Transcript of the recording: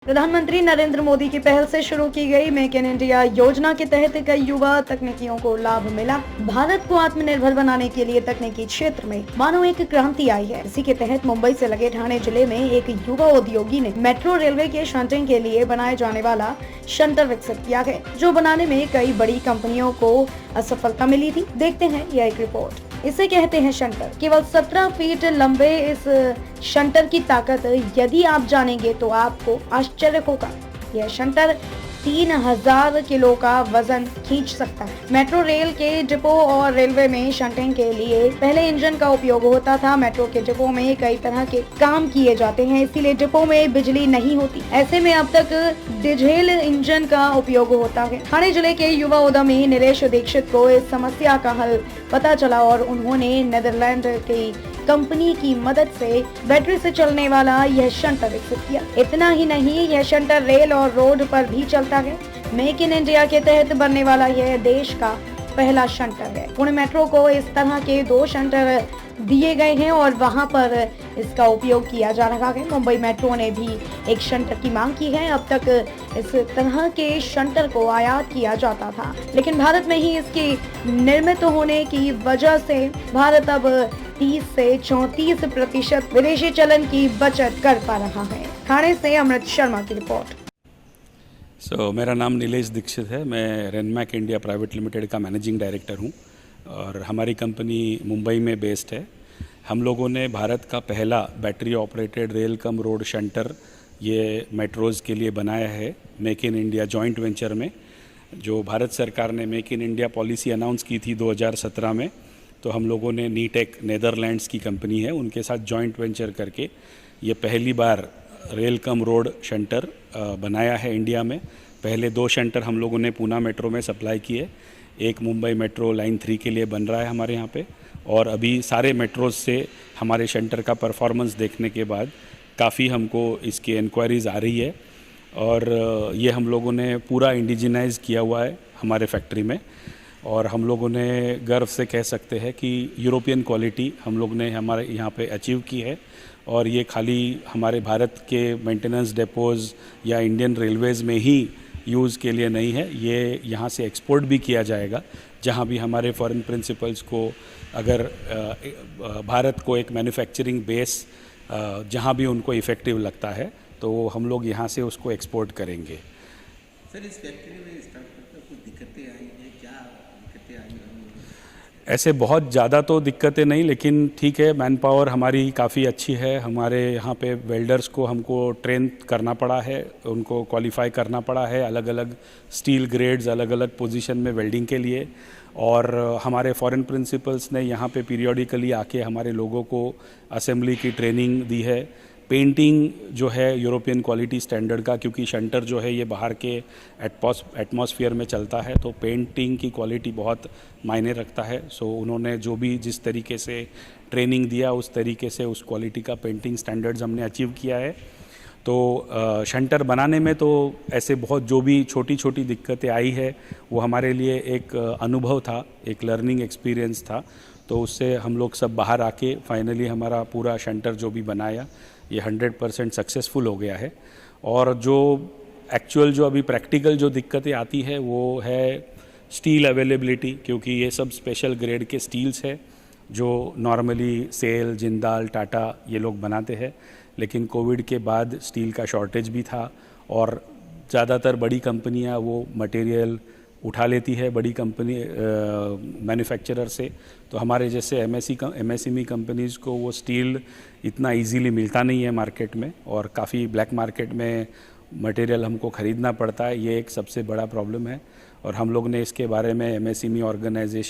प्रधानमंत्री नरेंद्र मोदी की पहल से शुरू की गई मेक इन इंडिया योजना के तहत कई युवा तकनीकियों को लाभ मिला। भारत को आत्मनिर्भर बनाने के लिए तकनीकी क्षेत्र में मानो एक क्रांति आई है। इसी के तहत मुंबई से लगे ठाणे जिले में एक युवा उद्योगी ने मेट्रो रेलवे के शंटिंग के लिए बनाए जाने वाला शंटर विकसित किया है, जो बनाने में कई बड़ी कंपनियों को असफलता मिली थी। देखते हैं यह एक रिपोर्ट। इसे कहते हैं शंटर। केवल 17 फीट लंबे इस शंटर की ताकत यदि आप जानेंगे तो आपको आश्चर्य होगा। यह शंटर 3000 किलो का वजन खींच सकता है। मेट्रो रेल के डिपो और रेलवे में शंटिंग के लिए पहले इंजन का उपयोग होता था। मेट्रो के डिपो में कई तरह के काम किए जाते हैं, इसीलिए डिपो में बिजली नहीं होती। ऐसे में अब तक डीजल इंजन का उपयोग होता है। ठाणे जिले के युवा उद्यमी नीलेश दीक्षित को इस समस्या का हल पता चला और उन्होंने नीदरलैंड की कंपनी की मदद से बैटरी से चलने वाला यह शंटर विकसित किया। इतना ही नहीं, यह शंटर रेल और रोड पर भी चलता है। मेक इन इंडिया के तहत बनने वाला यह देश का पहला शंटर है। पुणे मेट्रो को इस तरह के 2 शंटर दिए गए हैं और वहां पर इसका उपयोग किया जा रहा है। मुंबई मेट्रो ने भी एक शंटर की मांग की है। अब तक इस तरह के शंटर को आयात किया जाता था, लेकिन भारत में ही इसकी निर्मित होने की वजह से भारत अब 30 से 34% विदेशी चलन की बचत कर पा रहा है। ठाणे से अमृत शर्मा की रिपोर्ट। मेरा नाम नीलेश दीक्षित है। मैं रेनमैक इंडिया प्राइवेट लिमिटेड का मैनेजिंग डायरेक्टर हूँ और हमारी कंपनी मुंबई में बेस्ड है। हम लोगों ने भारत का पहला battery operated rail cum road shunter ये मेट्रोज़ के लिए बनाया है make in India joint venture में। जो भारत सरकार ने make in India policy announce की थी 2017 में, तो हम लोगों ने नीटेक नीदरलैंड्स की कंपनी है, उनके साथ जॉइंट वेंचर करके ये पहली बार रेल कम रोड शंटर बनाया है इंडिया में। पहले 2 शंटर हम लोगों ने पूना मेट्रो में सप्लाई किए। एक मुंबई मेट्रो लाइन 3 के लिए बन रहा है हमारे यहाँ पे, और अभी सारे मेट्रोज से हमारे शंटर का परफॉर्मेंस देखने के बाद काफ़ी हमको इसकी इंक्वायरीज़ आ रही है। और ये हम लोगों ने पूरा इंडिजिनाइज किया हुआ है हमारे फैक्ट्री में, और हम लोगों ने गर्व से कह सकते हैं कि यूरोपियन क्वालिटी हम लोग ने हमारे यहाँ पे अचीव की है। और ये खाली हमारे भारत के मेंटेनेंस डेपोज़ या इंडियन रेलवेज़ में ही यूज़ के लिए नहीं है, ये यहाँ से एक्सपोर्ट भी किया जाएगा। जहाँ भी हमारे फॉरेन प्रिंसिपल्स को अगर भारत को एक मैन्युफैक्चरिंग बेस जहाँ भी उनको इफ़ेक्टिव लगता है, तो हम लोग यहाँ से उसको एक्सपोर्ट करेंगे। सर, इस फैक्ट्री में स्टार्ट करते कुछ दिक्कतें आई हैं? क्या दिक्कतें आई हैं? ऐसे बहुत ज़्यादा तो दिक्कतें नहीं, लेकिन ठीक है, मैन पावर हमारी काफ़ी अच्छी है। हमारे यहाँ पे वेल्डर्स को हमको ट्रेन करना पड़ा है, उनको क्वालिफाई करना पड़ा है अलग अलग स्टील ग्रेड्स, अलग अलग पोजीशन में वेल्डिंग के लिए। और हमारे फॉरेन प्रिंसिपल्स ने यहाँ पे पीरियोडिकली आके हमारे लोगों को असेंबली की ट्रेनिंग दी है। पेंटिंग जो है यूरोपियन क्वालिटी स्टैंडर्ड का, क्योंकि शंटर जो है ये बाहर के एटमॉस्फेयर में चलता है, तो पेंटिंग की क्वालिटी बहुत मायने रखता है। सो उन्होंने जो भी जिस तरीके से ट्रेनिंग दिया, उस तरीके से उस क्वालिटी का पेंटिंग स्टैंडर्ड्स हमने अचीव किया है। तो शंटर बनाने में तो ऐसे बहुत जो भी छोटी छोटी दिक्कतें आई है, वो हमारे लिए एक अनुभव था, एक लर्निंग एक्सपीरियंस था। तो उससे हम लोग सब बाहर आके फाइनली हमारा पूरा शंटर जो भी बनाया ये 100% सक्सेसफुल हो गया है। और जो एक्चुअल जो अभी प्रैक्टिकल जो दिक्कतें आती है वो है स्टील अवेलेबिलिटी, क्योंकि ये सब स्पेशल ग्रेड के स्टील्स है जो नॉर्मली सेल, जिंदाल, टाटा ये लोग बनाते हैं। लेकिन कोविड के बाद स्टील का शॉर्टेज भी था और ज़्यादातर बड़ी कंपनियां वो मटेरियल उठा लेती है बड़ी कंपनी मैन्युफैक्चरर से। तो हमारे जैसे एमएसएमई कंपनीज़ को वो स्टील इतना इजीली मिलता नहीं है मार्केट में, और काफ़ी ब्लैक मार्केट में मटेरियल हमको ख़रीदना पड़ता है। ये एक सबसे बड़ा प्रॉब्लम है, और हम लोग ने इसके बारे में एमएसएमई ऑर्गेनाइजेशन